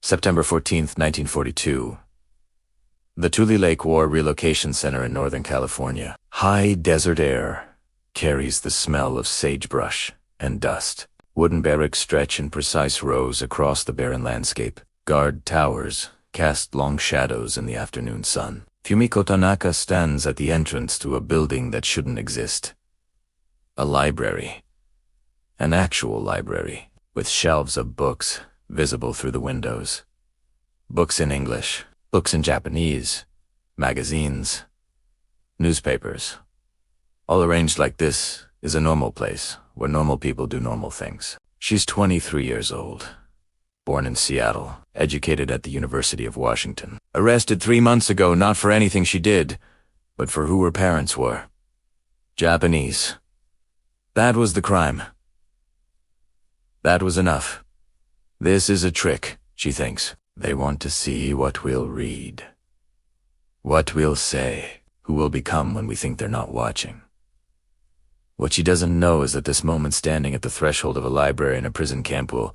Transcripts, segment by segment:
September 14, 1942. The Tule Lake War Relocation Center in Northern California. High desert air carries the smell of sagebrush and dust. Wooden barracks stretch in precise rows across the barren landscape. Guard towers cast long shadows in the afternoon sun. Fumiko Tanaka stands at the entrance to a building that shouldn't exist. A library. An actual library, with shelves of books visible through the windows. Books in English, books in Japanese, magazines, newspapers. All arranged like this is a normal place where normal people do normal things. She's 23 years old, born in Seattle, educated at the University of Washington. Arrested 3 months ago not for anything she did, but for who her parents were. Japanese. That was the crime. That was enough. This is a trick, she thinks. They want to see what we'll read. What we'll say, who we'll become when we think they're not watching. What she doesn't know is that this moment standing at the threshold of a library in a prison camp will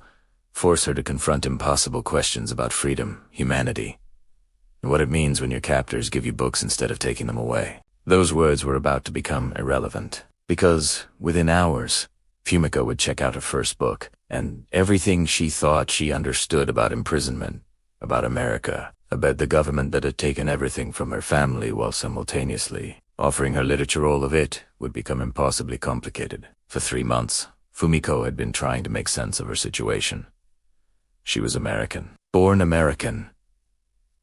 force her to confront impossible questions about freedom, humanity, and what it means when your captors give you books instead of taking them away. Those words were about to become irrelevant, because within hours, Fumiko would check out her first book, and everything she thought she understood about imprisonment, about America, about the government that had taken everything from her family while simultaneously offering her literature all of it, would become impossibly complicated. For 3 months, Fumiko had been trying to make sense of her situation. She was American, born American,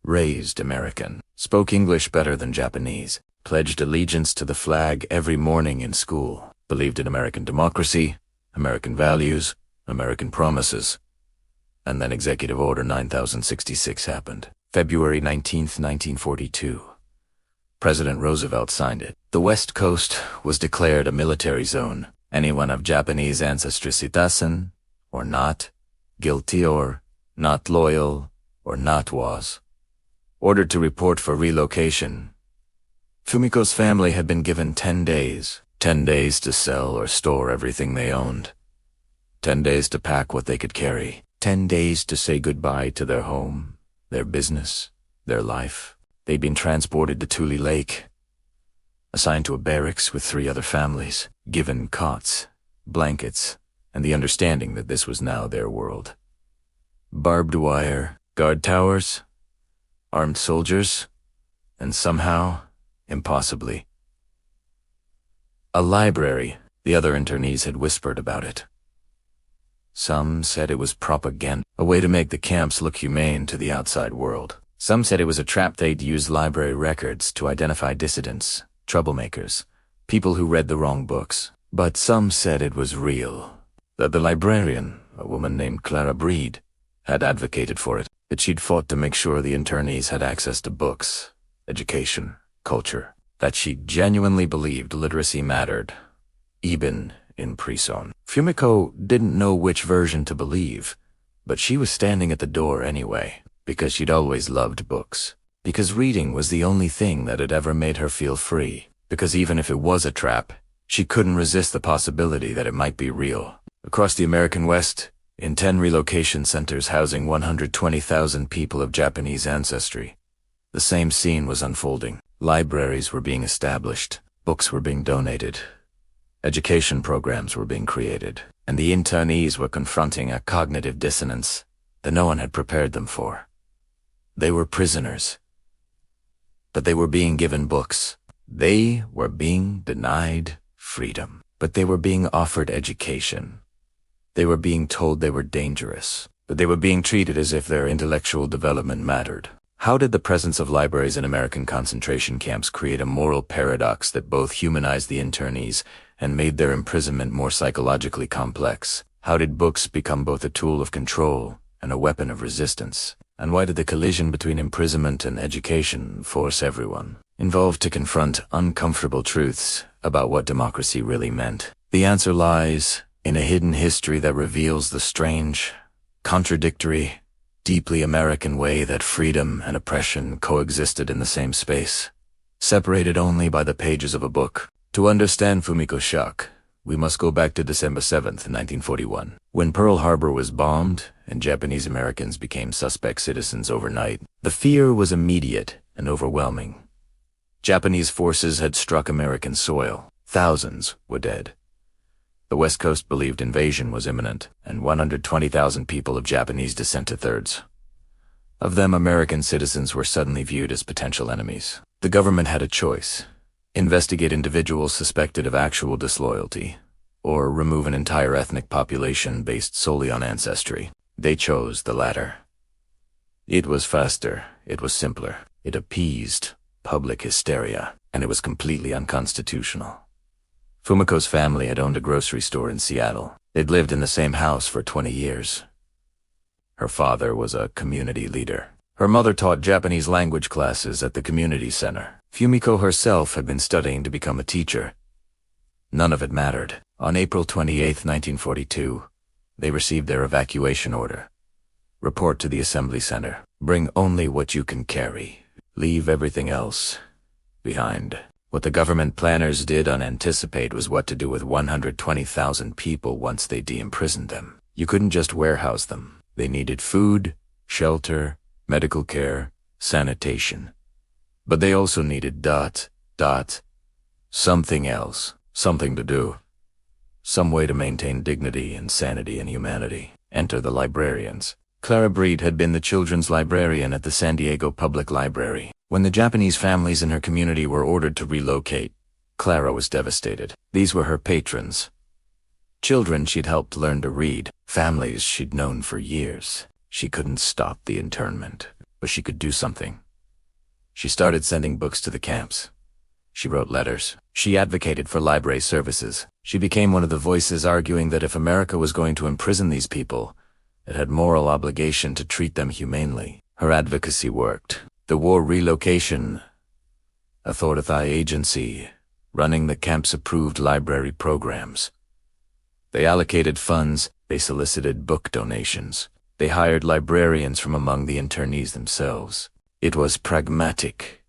raised American, spoke English better than Japanese, pledged allegiance to the flag every morning in school, believed in American democracy, American values, American promises. And then Executive Order 9066 happened. February 19, 1942. President Roosevelt signed it. The West Coast was declared a military zone. Anyone of Japanese ancestry, citizen or not, guilty or not loyal or not, was ordered to report for relocation. Fumiko's family had been given 10 days. 10 days to sell or store everything they owned. 10 days to pack what they could carry. 10 days to say goodbye to their home, their business, their life. They'd been transported to Tule Lake, assigned to a barracks with 3 other families, given cots, blankets, and the understanding that this was now their world. Barbed wire, guard towers, armed soldiers, and somehow, impossibly, a library. The other internees had whispered about it. Some said it was propaganda, a way to make the camps look humane to the outside world. Some said it was a trap they'd use library records to identify dissidents, troublemakers, people who read the wrong books. But some said it was real, that the librarian, a woman named Clara Breed, had advocated for it, that she'd fought to make sure the internees had access to books, education, culture, that she genuinely believed literacy mattered, even in prison. Fumiko didn't know which version to believe, but she was standing at the door anyway, because she'd always loved books, because reading was the only thing that had ever made her feel free, because even if it was a trap, she couldn't resist the possibility that it might be real. Across the American West, in 10 relocation centers housing 120,000 people of Japanese ancestry, the same scene was unfolding. Libraries were being established, books were being donated, education programs were being created, and the internees were confronting a cognitive dissonance that no one had prepared them for. They were prisoners, but they were being given books. They were being denied freedom, but they were being offered education. They were being told they were dangerous, but they were being treated as if their intellectual development mattered. How did the presence of libraries in American concentration camps create a moral paradox that both humanized the internees and made their imprisonment more psychologically complex? How did books become both a tool of control and a weapon of resistance? And why did the collision between imprisonment and education force everyone involved to confront uncomfortable truths about what democracy really meant? The answer lies in a hidden history that reveals the strange, contradictory, deeply American way that freedom and oppression coexisted in the same space, separated only by the pages of a book. To understand Fumiko's shock, We must go back to December 7th, 1941, when Pearl Harbor was bombed and Japanese Americans became suspect citizens overnight. The fear was immediate and overwhelming. Japanese forces had struck American soil. Thousands were dead. The West Coast believed invasion was imminent, and 120,000 people of Japanese descent two-thirds. Of them, American citizens were suddenly viewed as potential enemies. The government had a choice: investigate individuals suspected of actual disloyalty, or remove an entire ethnic population based solely on ancestry. They chose the latter. It was faster, it was simpler, it appeased public hysteria, and it was completely unconstitutional. Fumiko's family had owned a grocery store in Seattle. They'd lived in the same house for 20 years. Her father was a community leader. Her mother taught Japanese language classes at the community center. Fumiko herself had been studying to become a teacher. None of it mattered. On April 28, 1942, they received their evacuation order. Report to the assembly center. Bring only what you can carry. Leave everything else behind. What the government planners did unanticipate was what to do with 120,000 people once they de-imprisoned them. You couldn't just warehouse them. They needed food, shelter, medical care, sanitation. But they also needed something else, something to do. Some way to maintain dignity and sanity and humanity. Enter the librarians. Clara Breed had been the children's librarian at the San Diego Public Library. When the Japanese families in her community were ordered to relocate, Clara was devastated. These were her patrons. Children she'd helped learn to read, families she'd known for years. She couldn't stop the internment, but she could do something. She started sending books to the camps. She wrote letters. She advocated for library services. She became one of the voices arguing that if America was going to imprison these people, it had moral obligation to treat them humanely. Her advocacy worked. The War Relocation Authority agency running the camps approved library programs. They allocated funds, they solicited book donations. They hired librarians from among the internees themselves. It was pragmatic.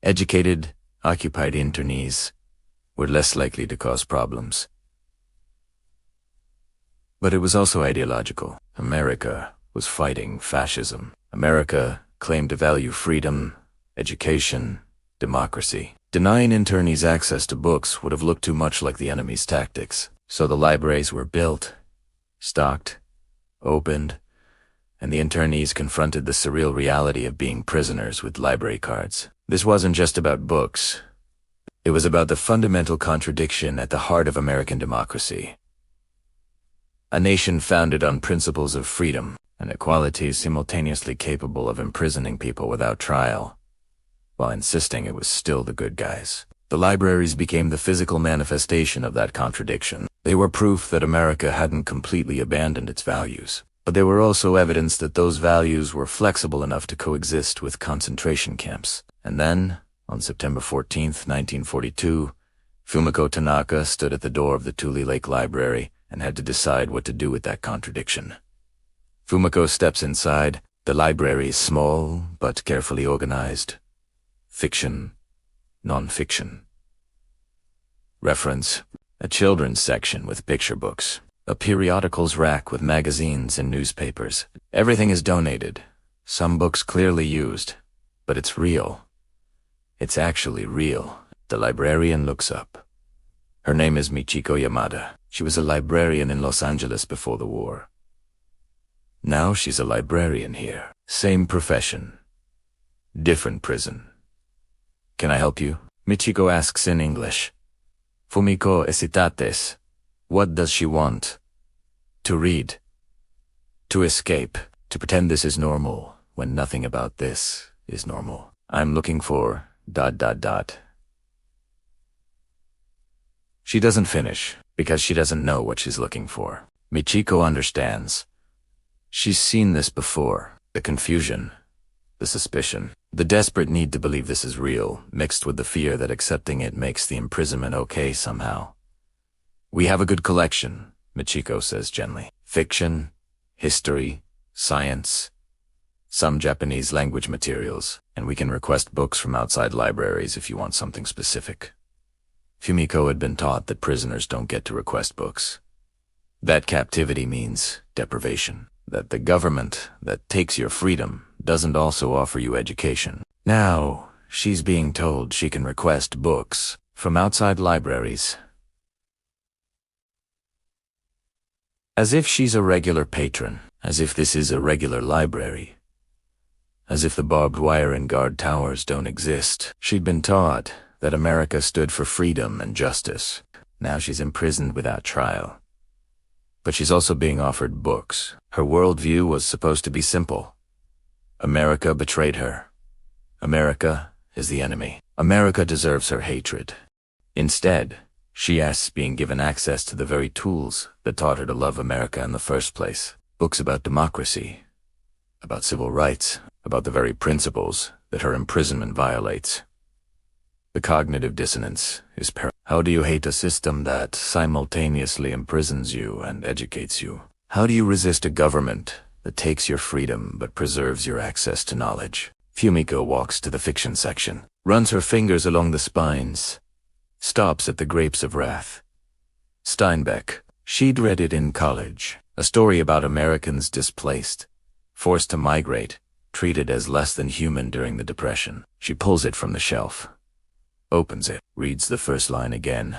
Educated, occupied internees were less likely to cause problems. But it was also ideological. America was fighting fascism. America claimed to value freedom, education, democracy. Denying internees access to books would have looked too much like the enemy's tactics. So the libraries were built, stocked, opened, and the internees confronted the surreal reality of being prisoners with library cards. This wasn't just about books. It was about the fundamental contradiction at the heart of American democracy. A nation founded on principles of freedom and equality simultaneously capable of imprisoning people without trial, while insisting it was still the good guys. The libraries became the physical manifestation of that contradiction. They were proof that America hadn't completely abandoned its values, but they were also evidence that those values were flexible enough to coexist with concentration camps. And then, on September 14th, 1942, Fumiko Tanaka stood at the door of the Tule Lake Library and had to decide what to do with that contradiction. Fumiko steps inside. The library is small, but carefully organized. Fiction, non-fiction. Reference: a children's section with picture books. A periodicals rack with magazines and newspapers. Everything is donated. Some books clearly used. But it's real. It's actually real. The librarian looks up. Her name is Michiko Yamada. She was a librarian in Los Angeles before the war. Now she's a librarian here. Same profession. Different prison. Can I help you? Michiko asks in English. Fumiko esitates. What does she want? To read. To escape. To pretend this is normal, when nothing about this is normal. I'm looking for ... She doesn't finish, because she doesn't know what she's looking for. Michiko understands. She's seen this before. The confusion, the suspicion, the desperate need to believe this is real, mixed with the fear that accepting it makes the imprisonment okay somehow. We have a good collection, Michiko says gently. Fiction, history, science, some Japanese language materials, and we can request books from outside libraries if you want something specific. Fumiko had been taught that prisoners don't get to request books. That captivity means deprivation. That the government that takes your freedom doesn't also offer you education. Now, she's being told she can request books from outside libraries. As if she's a regular patron, as if this is a regular library. As if the barbed wire and guard towers don't exist. She'd been taught that America stood for freedom and justice. Now she's imprisoned without trial. But she's also being offered books. Her worldview was supposed to be simple. America betrayed her. America is the enemy. America deserves her hatred. Instead, she asks being given access to the very tools that taught her to love America in the first place. Books about democracy, about civil rights, about the very principles that her imprisonment violates. The cognitive dissonance is paramount. How do you hate a system that simultaneously imprisons you and educates you? How do you resist a government that takes your freedom but preserves your access to knowledge? Fumiko walks to the fiction section, runs her fingers along the spines, stops at the Grapes of Wrath. Steinbeck. She'd read it in college. A story about Americans displaced, forced to migrate, treated as less than human during the Depression. She pulls it from the shelf, opens it, reads the first line again.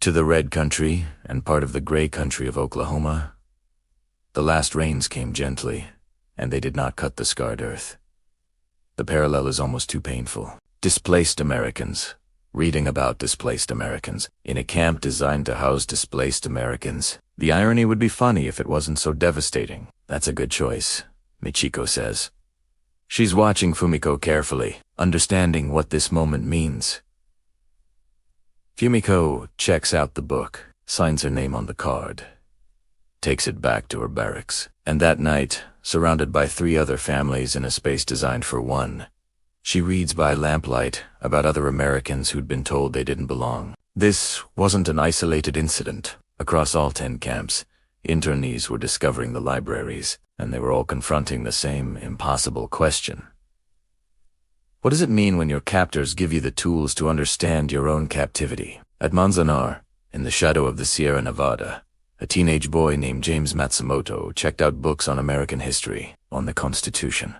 To the red country and part of the gray country of Oklahoma, the last rains came gently, and they did not cut the scarred earth. The parallel is almost too painful. Displaced Americans. Reading about displaced Americans in a camp designed to house displaced Americans. The irony would be funny if it wasn't so devastating. That's a good choice, Michiko says. She's watching Fumiko carefully, understanding what this moment means. Fumiko checks out the book, signs her name on the card, takes it back to her barracks, and that night, surrounded by 3 other families in a space designed for one, she reads by lamplight about other Americans who'd been told they didn't belong. This wasn't an isolated incident. Across all 10 camps, internees were discovering the libraries, and they were all confronting the same impossible question. What does it mean when your captors give you the tools to understand your own captivity? At Manzanar, in the shadow of the Sierra Nevada, a teenage boy named James Matsumoto checked out books on American history, on the Constitution.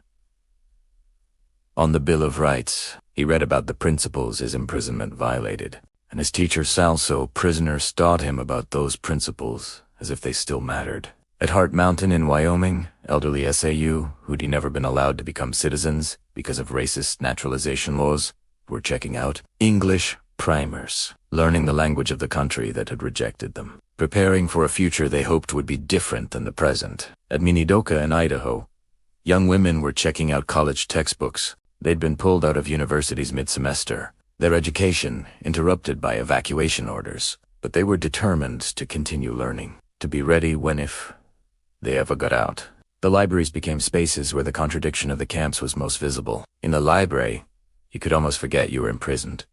On the Bill of Rights, he read about the principles his imprisonment violated, and his teacher Salso, prisoners, taught him about those principles as if they still mattered. At Heart Mountain in Wyoming, elderly SAU, who'd never been allowed to become citizens because of racist naturalization laws, were checking out English primers, learning the language of the country that had rejected them, preparing for a future they hoped would be different than the present. At Minidoka in Idaho, young women were checking out college textbooks. They'd been pulled out of universities mid-semester, their education interrupted by evacuation orders, but they were determined to continue learning, to be ready when if they ever got out. The libraries became spaces where the contradiction of the camps was most visible. In the library, you could almost forget you were imprisoned.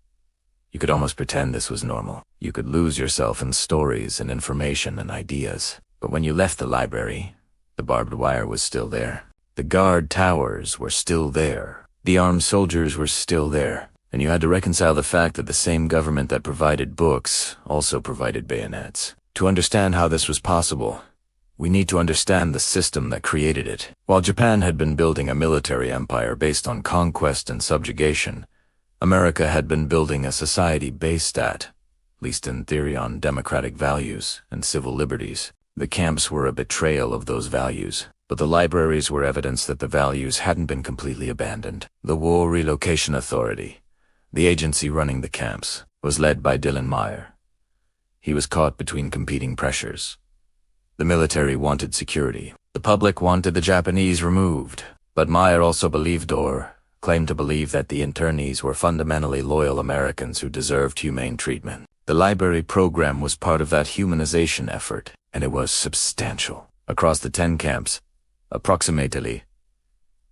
You could almost pretend this was normal. You could lose yourself in stories and information and ideas. But when you left the library, the barbed wire was still there. The guard towers were still there. The armed soldiers were still there, and you had to reconcile the fact that the same government that provided books also provided bayonets. To understand how this was possible, we need to understand the system that created it. While Japan had been building a military empire based on conquest and subjugation, America had been building a society based at least in theory, on democratic values and civil liberties. The camps were a betrayal of those values. But the libraries were evidence that the values hadn't been completely abandoned. The War Relocation Authority, the agency running the camps, was led by Dylan Meyer. He was caught between competing pressures. The military wanted security. The public wanted the Japanese removed. But Meyer also believed or claimed to believe that the internees were fundamentally loyal Americans who deserved humane treatment. The library program was part of that humanization effort, and it was substantial. Across the 10 camps, approximately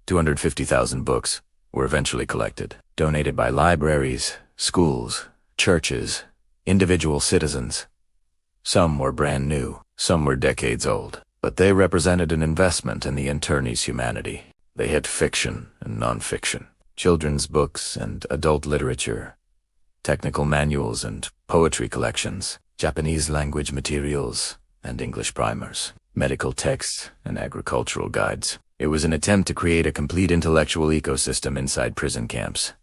250,000 books were eventually collected, donated by libraries, schools, churches, individual citizens. Some were brand new, some were decades old, but they represented an investment in the internees' humanity. They hit fiction and nonfiction, children's books and adult literature, technical manuals and poetry collections, Japanese language materials and English primers, medical texts and agricultural guides. It was an attempt to create a complete intellectual ecosystem inside prison camps.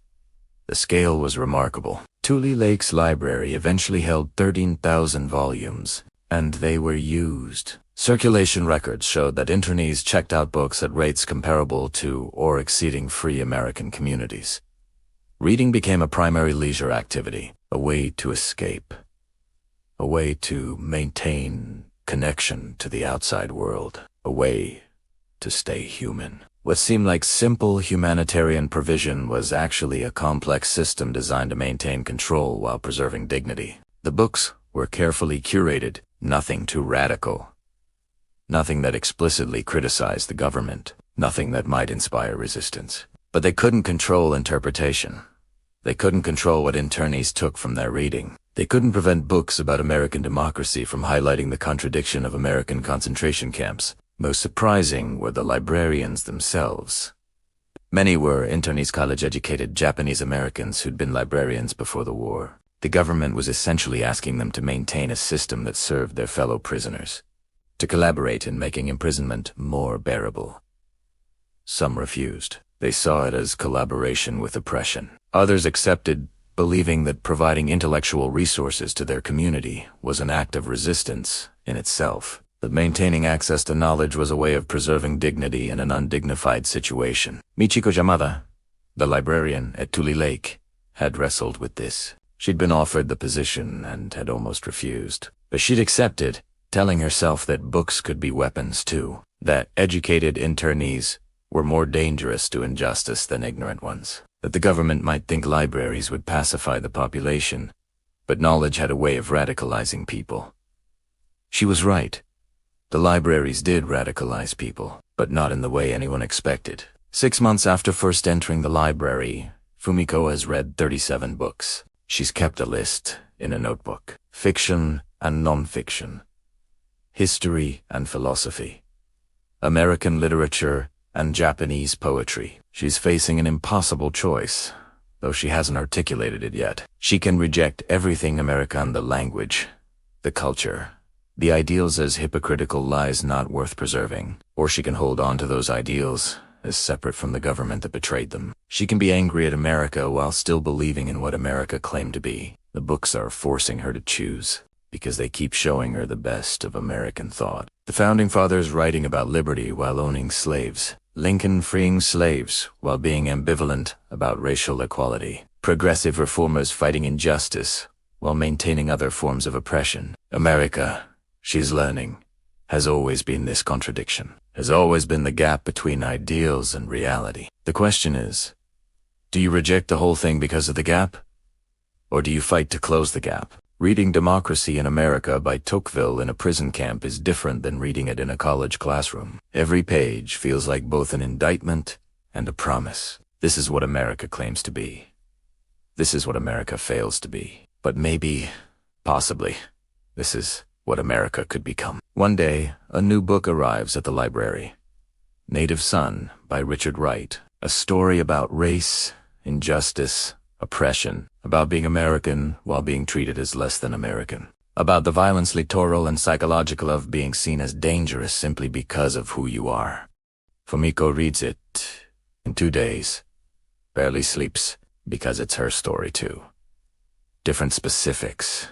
The scale was remarkable. Tule Lake's library eventually held 13,000 volumes, and they were used. Circulation records showed that internees checked out books at rates comparable to or exceeding free American communities. Reading became a primary leisure activity, a way to escape, a way to maintain connection to the outside world, a way to stay human. What seemed like simple humanitarian provision was actually a complex system designed to maintain control while preserving dignity. The books were carefully curated, nothing too radical, nothing that explicitly criticized the government, nothing that might inspire resistance. But they couldn't control interpretation. They couldn't control what internees took from their reading. They couldn't prevent books about American democracy from highlighting the contradiction of American concentration camps. Most surprising were the librarians themselves. Many were internees college-educated Japanese Americans who'd been librarians before the war. The government was essentially asking them to maintain a system that served their fellow prisoners, to collaborate in making imprisonment more bearable. Some refused. They saw it as collaboration with oppression. Others accepted, believing that providing intellectual resources to their community was an act of resistance in itself, that maintaining access to knowledge was a way of preserving dignity in an undignified situation. Michiko Yamada, the librarian at Tule Lake, had wrestled with this. She'd been offered the position and had almost refused. But she'd accepted, telling herself that books could be weapons too, that educated internees were more dangerous to injustice than ignorant ones, that the government might think libraries would pacify the population, but knowledge had a way of radicalizing people. She was right. The libraries did radicalize people, but not in the way anyone expected. 6 months after first entering the library, Fumiko has read 37 books. She's kept a list in a notebook. Fiction and non-fiction. History and philosophy. American literature and Japanese poetry. She's facing an impossible choice, though she hasn't articulated it yet. She can reject everything American, the language, the culture, the ideals as hypocritical lies not worth preserving, or she can hold on to those ideals as separate from the government that betrayed them. She can be angry at America while still believing in what America claimed to be. The books are forcing her to choose, because they keep showing her the best of American thought. The Founding Fathers writing about liberty while owning slaves. Lincoln freeing slaves while being ambivalent about racial equality. Progressive reformers fighting injustice while maintaining other forms of oppression. America, she's learning, has always been this contradiction, has always been the gap between ideals and reality. The question is, do you reject the whole thing because of the gap? Or do you fight to close the gap? Reading Democracy in America by Tocqueville in a prison camp is different than reading it in a college classroom. Every page feels like both an indictment and a promise. This is what America claims to be. This is what America fails to be. But maybe, possibly, this is what America could become. One day, a new book arrives at the library. Native Son by Richard Wright. A story about race, injustice, oppression, about being American while being treated as less than American, about the violence littoral and psychological of being seen as dangerous simply because of who you are. Fumiko reads it in 2 days, barely sleeps, because it's her story too. Different specifics,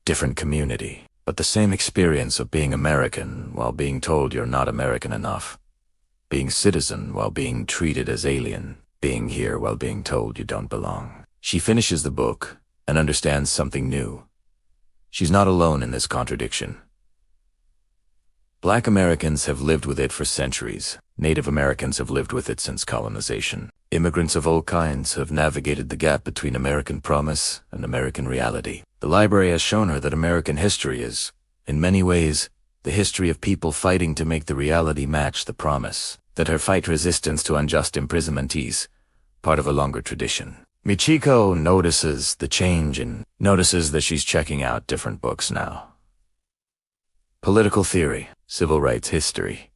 different community, but the same experience of being American while being told you're not American enough, being citizen while being treated as alien, being here while being told you don't belong. She finishes the book and understands something new. She's not alone in this contradiction. Black Americans have lived with it for centuries. Native Americans have lived with it since colonization. Immigrants of all kinds have navigated the gap between American promise and American reality. The library has shown her that American history is, in many ways, the history of people fighting to make the reality match the promise, that her fight resistance to unjust imprisonment is part of a longer tradition. Michiko notices the change and notices that she's checking out different books now. Political theory, civil rights history,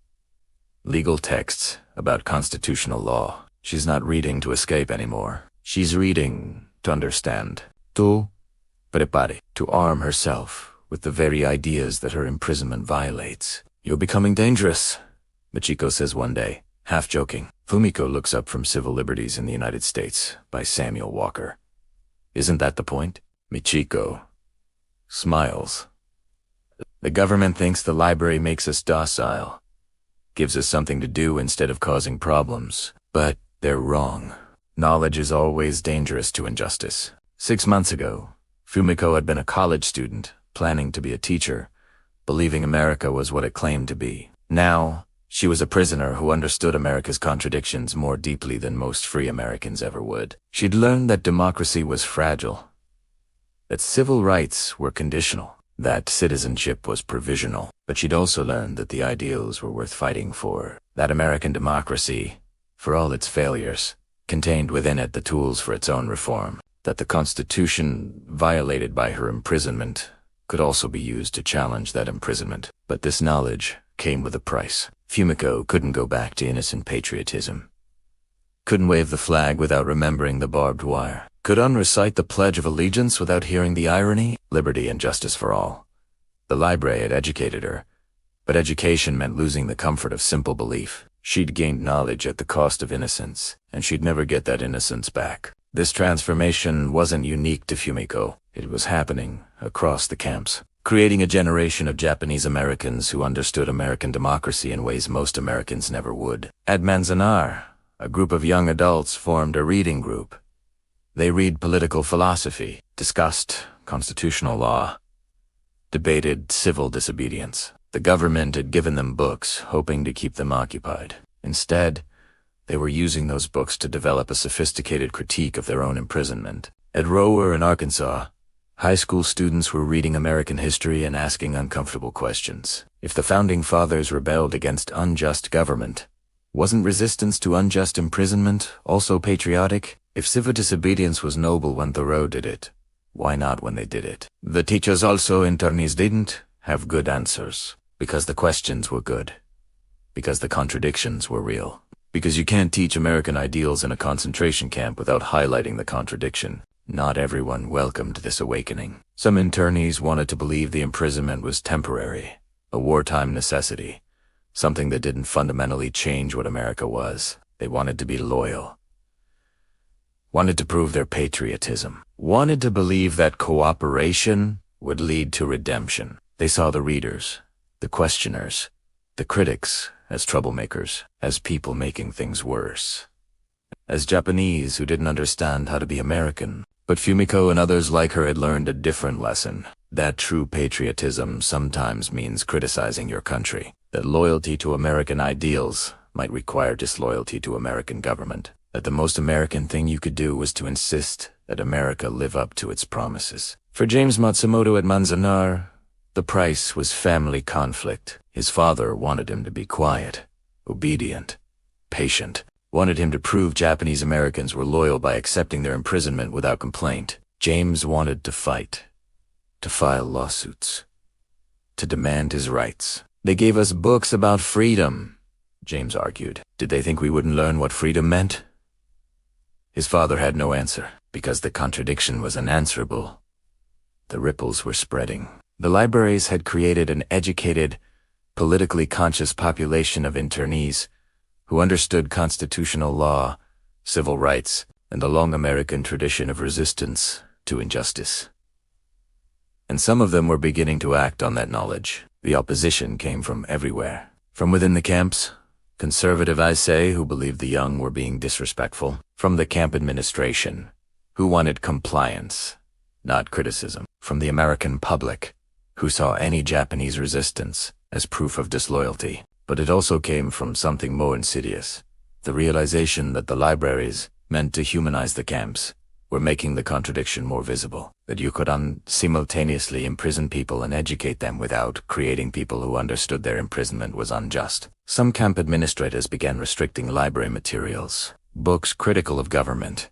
legal texts about constitutional law. She's not reading to escape anymore. She's reading to understand. To prepare, to arm herself with the very ideas that her imprisonment violates. "You're becoming dangerous," Michiko says one day, half joking. Fumiko looks up from Civil Liberties in the United States by Samuel Walker. "Isn't that the point?" Michiko smiles. "The government thinks the library makes us docile, gives us something to do instead of causing problems. But they're wrong. Knowledge is always dangerous to injustice." 6 months ago, Fumiko had been a college student, planning to be a teacher, believing America was what it claimed to be. Now, she was a prisoner who understood America's contradictions more deeply than most free Americans ever would. She'd learned that democracy was fragile, that civil rights were conditional, that citizenship was provisional. But she'd also learned that the ideals were worth fighting for, that American democracy, for all its failures, contained within it the tools for its own reform, that the Constitution, violated by her imprisonment, could also be used to challenge that imprisonment. But this knowledge came with a price. Fumiko couldn't go back to innocent patriotism, couldn't wave the flag without remembering the barbed wire, couldn't recite the Pledge of Allegiance without hearing the irony, liberty and justice for all. The library had educated her, but education meant losing the comfort of simple belief. She'd gained knowledge at the cost of innocence, and she'd never get that innocence back. This transformation wasn't unique to Fumiko. It was happening across the camps, creating a generation of Japanese Americans who understood American democracy in ways most Americans never would. At Manzanar, a group of young adults formed a reading group. They read political philosophy, discussed constitutional law, debated civil disobedience. The government had given them books, hoping to keep them occupied. Instead, they were using those books to develop a sophisticated critique of their own imprisonment. At Rower in Arkansas, high school students were reading American history and asking uncomfortable questions. If the Founding Fathers rebelled against unjust government, wasn't resistance to unjust imprisonment also patriotic? If civil disobedience was noble when Thoreau did it, why not when they did it? The teachers also, Internees, didn't have good answers, because the questions were good, because the contradictions were real. Because you can't teach American ideals in a concentration camp without highlighting the contradiction. Not everyone welcomed this awakening. Some internees wanted to believe the imprisonment was temporary, a wartime necessity, something that didn't fundamentally change what America was. They wanted to be loyal, wanted to prove their patriotism, wanted to believe that cooperation would lead to redemption. They saw the readers, the questioners, the critics as troublemakers, as people making things worse, as Japanese who didn't understand how to be American. But Fumiko and others like her had learned a different lesson, that true patriotism sometimes means criticizing your country, that loyalty to American ideals might require disloyalty to American government, that the most American thing you could do was to insist that America live up to its promises. For James Matsumoto at Manzanar, the price was family conflict. His father wanted him to be quiet, obedient, patient, wanted him to prove Japanese Americans were loyal by accepting their imprisonment without complaint. James wanted to fight, to file lawsuits, to demand his rights. They gave us books about freedom, James argued. Did they think we wouldn't learn what freedom meant? His father had no answer, because the contradiction was unanswerable. The ripples were spreading. The libraries had created an educated, politically conscious population of internees who understood constitutional law, civil rights, and the long American tradition of resistance to injustice. And some of them were beginning to act on that knowledge. The opposition came from everywhere. From within the camps, conservative I say, who believed the young were being disrespectful. From the camp administration, who wanted compliance, not criticism. From the American public, who saw any Japanese resistance as proof of disloyalty. But it also came from something more insidious, the realization that the libraries, meant to humanize the camps, were making the contradiction more visible, that you could simultaneously imprison people and educate them without creating people who understood their imprisonment was unjust. Some camp administrators began restricting library materials, books critical of government,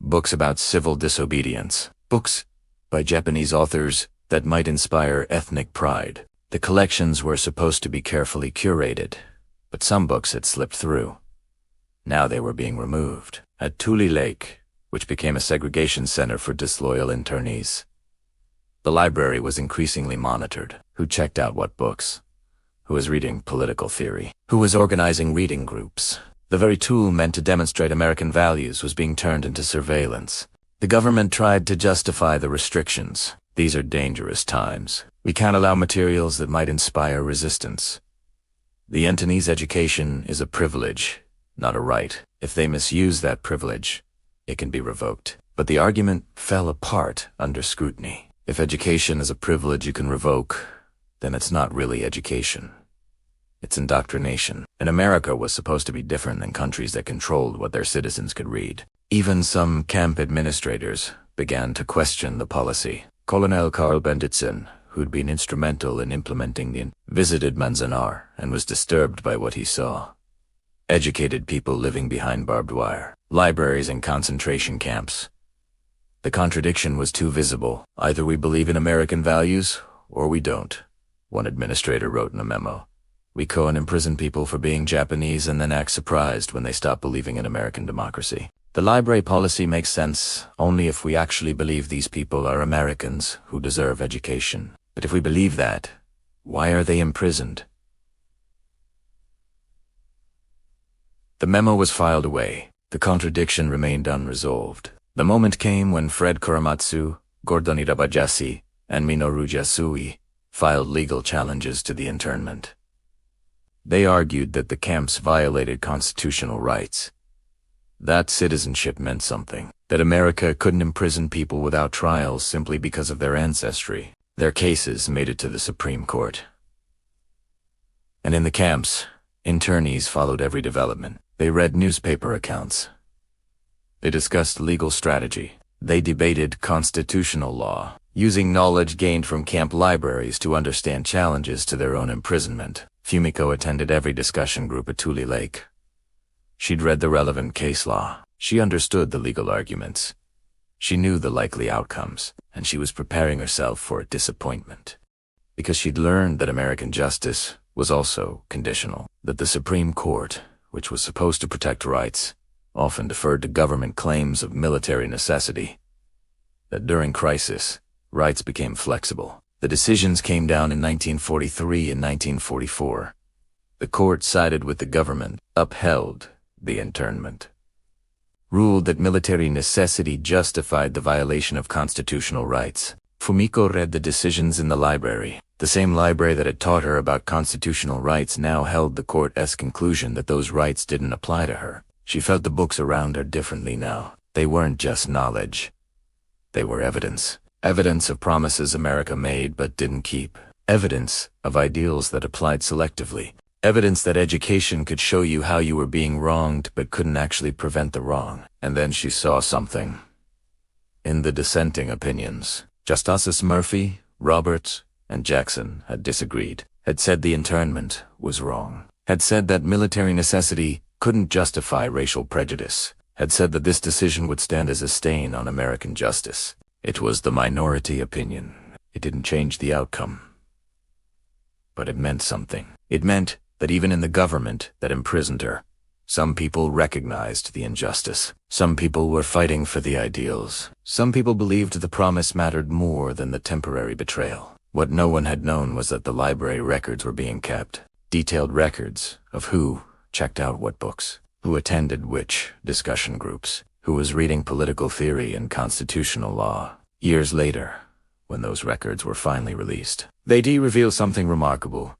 books about civil disobedience, books by Japanese authors that might inspire ethnic pride. The collections were supposed to be carefully curated, but some books had slipped through. Now they were being removed. At Tule Lake, which became a segregation center for disloyal internees. The library was increasingly monitored. Who checked out what books? Who was reading political theory? Who was organizing reading groups? The very tool meant to demonstrate American values was being turned into surveillance. The government tried to justify the restrictions. These are dangerous times. We can't allow materials that might inspire resistance. The Internees' education is a privilege, not a right. If they misuse that privilege, it can be revoked. But the argument fell apart under scrutiny. If education is a privilege you can revoke, then it's not really education. It's indoctrination. And America was supposed to be different than countries that controlled what their citizens could read. Even some camp administrators began to question the policy. Colonel Carl Benditsen, who'd been instrumental in implementing the visited Manzanar and was disturbed by what he saw. Educated people living behind barbed wire, libraries and concentration camps. The contradiction was too visible. Either we believe in American values, or we don't, one administrator wrote in a memo. We imprison people for being Japanese and then act surprised when they stop believing in American democracy. The library policy makes sense only if we actually believe these people are Americans who deserve education. But if we believe that, why are they imprisoned? The memo was filed away. The contradiction remained unresolved. The moment came when Fred Korematsu, Gordon Irabajasi, and Minoru Jasui filed legal challenges to the internment. They argued that the camps violated constitutional rights. That citizenship meant something, that America couldn't imprison people without trials simply because of their ancestry. Their cases made it to the Supreme Court. And in the camps, internees followed every development. They read newspaper accounts. They discussed legal strategy. They debated constitutional law, using knowledge gained from camp libraries to understand challenges to their own imprisonment. Fumiko attended every discussion group at Tule Lake. She'd read the relevant case law. She understood the legal arguments. She knew the likely outcomes, and she was preparing herself for a disappointment. Because she'd learned that American justice was also conditional, that the Supreme Court, which was supposed to protect rights, often deferred to government claims of military necessity, that during crisis, rights became flexible. The decisions came down in 1943 and 1944. The court sided with the government, upheld the internment, ruled that military necessity justified the violation of constitutional rights. Fumiko read the decisions in the library. The same library that had taught her about constitutional rights now held the court's conclusion that those rights didn't apply to her. She felt the books around her differently now. They weren't just knowledge. They were evidence. Evidence of promises America made but didn't keep. Evidence of ideals that applied selectively. Evidence that education could show you how you were being wronged but couldn't actually prevent the wrong. And then she saw something. In the dissenting opinions, Justices Murphy, Roberts, and Jackson had disagreed, had said the internment was wrong, had said that military necessity couldn't justify racial prejudice, had said that this decision would stand as a stain on American justice. It was the minority opinion. It didn't change the outcome. But it meant something. It meant that even in the government that imprisoned her, some people recognized the injustice. Some people were fighting for the ideals. Some people believed the promise mattered more than the temporary betrayal. What no one had known was that the library records were being kept. Detailed records of who checked out what books, who attended which discussion groups, who was reading political theory and constitutional law. Years later, when those records were finally released, they revealed something remarkable.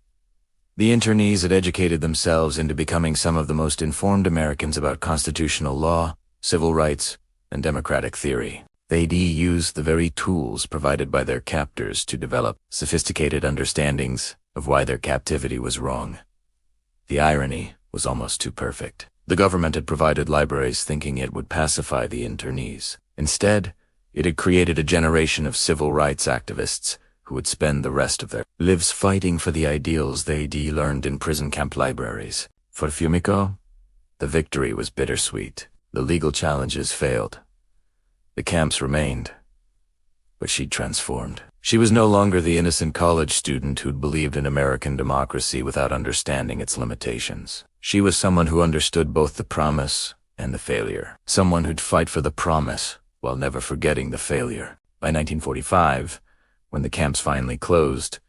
The internees had educated themselves into becoming some of the most informed Americans about constitutional law, civil rights, and democratic theory. They used the very tools provided by their captors to develop sophisticated understandings of why their captivity was wrong. The irony was almost too perfect. The government had provided libraries thinking it would pacify the internees. Instead, it had created a generation of civil rights activists who would spend the rest of their lives fighting for the ideals they learned in prison camp libraries. For Fumiko, the victory was bittersweet. The legal challenges failed. The camps remained, but she'd transformed. She was no longer the innocent college student who'd believed in American democracy without understanding its limitations. She was someone who understood both the promise and the failure. Someone who'd fight for the promise while never forgetting the failure. By 1945, when the camps finally closed,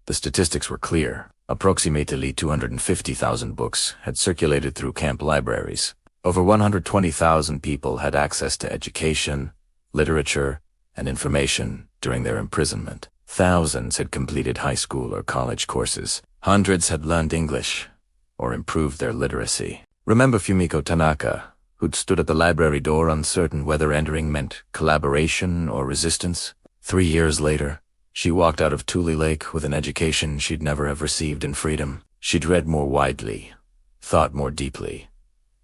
the statistics were clear. Approximately 250,000 books had circulated through camp libraries. Over 120,000 people had access to education, literature, and information during their imprisonment. Thousands had completed high school or college courses. Hundreds had learned English or improved their literacy. Remember Fumiko Tanaka, who'd stood at the library door uncertain whether entering meant collaboration or resistance? 3 years later, she walked out of Tule Lake with an education she'd never have received in freedom. She'd read more widely, thought more deeply,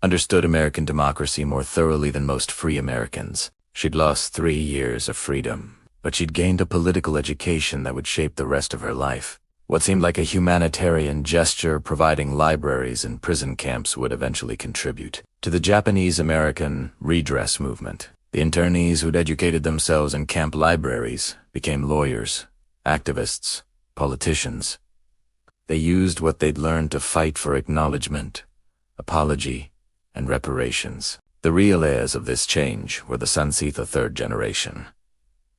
understood American democracy more thoroughly than most free Americans. She'd lost 3 years of freedom, but she'd gained a political education that would shape the rest of her life. What seemed like a humanitarian gesture providing libraries in prison camps would eventually contribute to the Japanese-American redress movement. The internees who'd educated themselves in camp libraries became lawyers, activists, politicians. They used what they'd learned to fight for acknowledgement, apology, and reparations. The real heirs of this change were the Sansita third generation,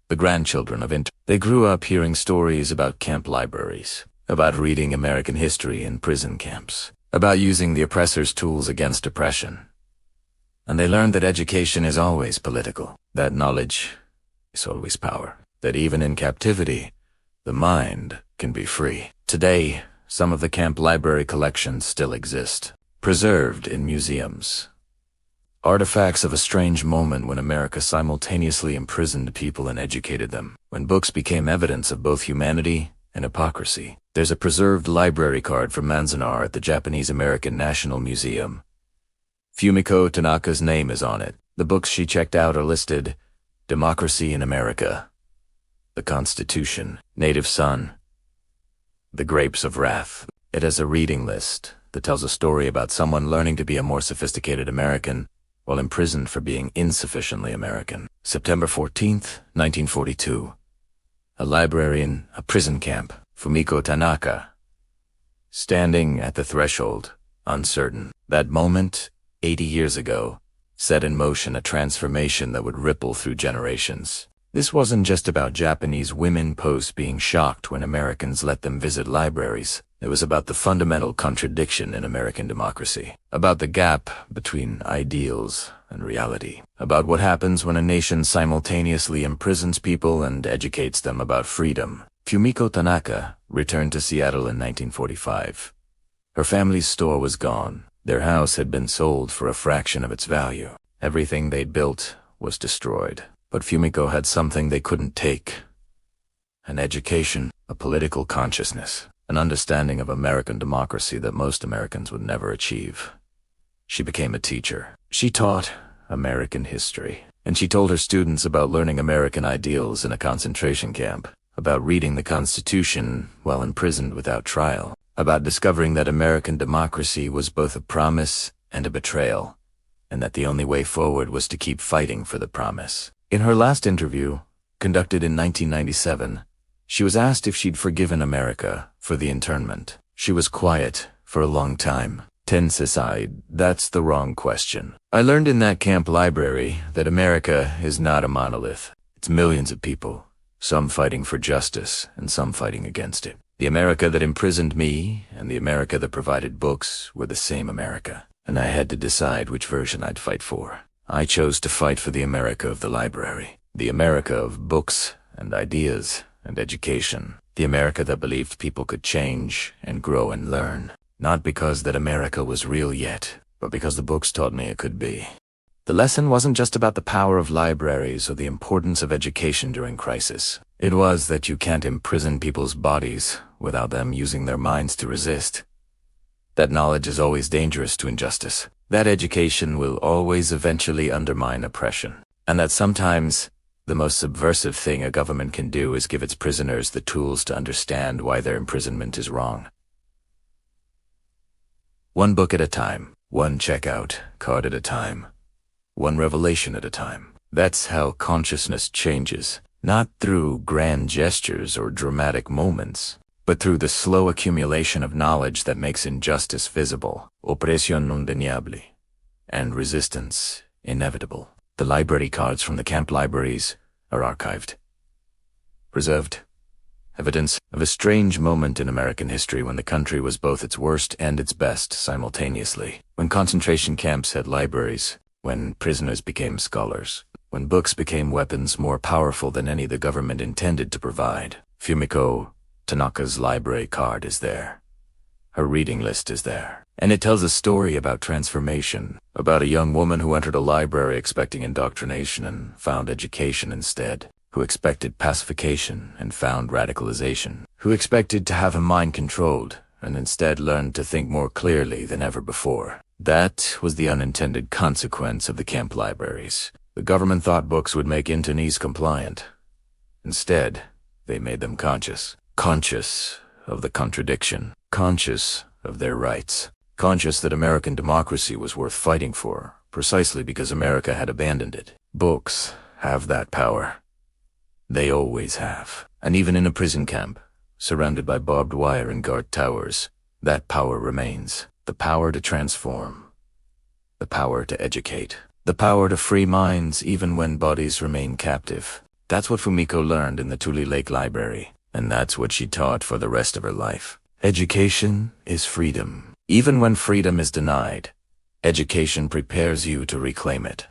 the grandchildren of They grew up hearing stories about camp libraries, about reading American history in prison camps, about using the oppressor's tools against oppression. And they learned that education is always political, that knowledge is always power, that even in captivity, the mind can be free. Today, some of the camp library collections still exist, preserved in museums. Artifacts of a strange moment when America simultaneously imprisoned people and educated them, when books became evidence of both humanity and hypocrisy. There's a preserved library card from Manzanar at the Japanese-American National Museum. Fumiko Tanaka's name is on it. The books she checked out are listed: Democracy in America, The Constitution, Native Son, The Grapes of Wrath. It has a reading list that tells a story about someone learning to be a more sophisticated American while imprisoned for being insufficiently American. September 14th, 1942. A library in a prison camp, Fumiko Tanaka. Standing at the threshold, uncertain. That moment, 80 years ago, set in motion a transformation that would ripple through generations. This wasn't just about Japanese women post being shocked when Americans let them visit libraries. It was about the fundamental contradiction in American democracy, about the gap between ideals and reality, about what happens when a nation simultaneously imprisons people and educates them about freedom. Fumiko Tanaka returned to Seattle in 1945. Her family's store was gone. Their house had been sold for a fraction of its value. Everything they'd built was destroyed. But Fumiko had something they couldn't take: an education, a political consciousness, an understanding of American democracy that most Americans would never achieve. She became a teacher. She taught American history, and she told her students about learning American ideals in a concentration camp, about reading the Constitution while imprisoned without trial, about discovering that American democracy was both a promise and a betrayal, and that the only way forward was to keep fighting for the promise. In her last interview, conducted in 1997, she was asked if she'd forgiven America for the internment. She was quiet for a long time. Tense aside, that's the wrong question. I learned in that camp library that America is not a monolith. It's millions of people, some fighting for justice and some fighting against it. The America that imprisoned me and the America that provided books were the same America, and I had to decide which version I'd fight for. I chose to fight for the America of the library, the America of books and ideas and education, the America that believed people could change and grow and learn, not because that America was real yet, but because the books taught me it could be. The lesson wasn't just about the power of libraries or the importance of education during crisis. It was that you can't imprison people's bodies without them using their minds to resist. That knowledge is always dangerous to injustice. That education will always eventually undermine oppression. And that sometimes the most subversive thing a government can do is give its prisoners the tools to understand why their imprisonment is wrong. One book at a time, one checkout card at a time, one revelation at a time. That's how consciousness changes, not through grand gestures or dramatic moments, but through the slow accumulation of knowledge that makes injustice visible, opresión undeniable, and resistance inevitable. The library cards from the camp libraries are archived, preserved. Evidence of a strange moment in American history when the country was both its worst and its best simultaneously. When concentration camps had libraries, when prisoners became scholars, when books became weapons more powerful than any the government intended to provide. Fumiko Tanaka's library card is there. Her reading list is there. And it tells a story about transformation, about a young woman who entered a library expecting indoctrination and found education instead, who expected pacification and found radicalization, who expected to have her mind controlled and instead learned to think more clearly than ever before. That was the unintended consequence of the camp libraries. The government thought books would make Internees compliant. Instead, they made them conscious. Conscious of the contradiction. Conscious of their rights. Conscious that American democracy was worth fighting for, precisely because America had abandoned it. Books have that power. They always have. And even in a prison camp, surrounded by barbed wire and guard towers, that power remains. The power to transform. The power to educate. The power to free minds even when bodies remain captive. That's what Fumiko learned in the Tule Lake Library, and that's what she taught for the rest of her life. Education is freedom. Even when freedom is denied, education prepares you to reclaim it.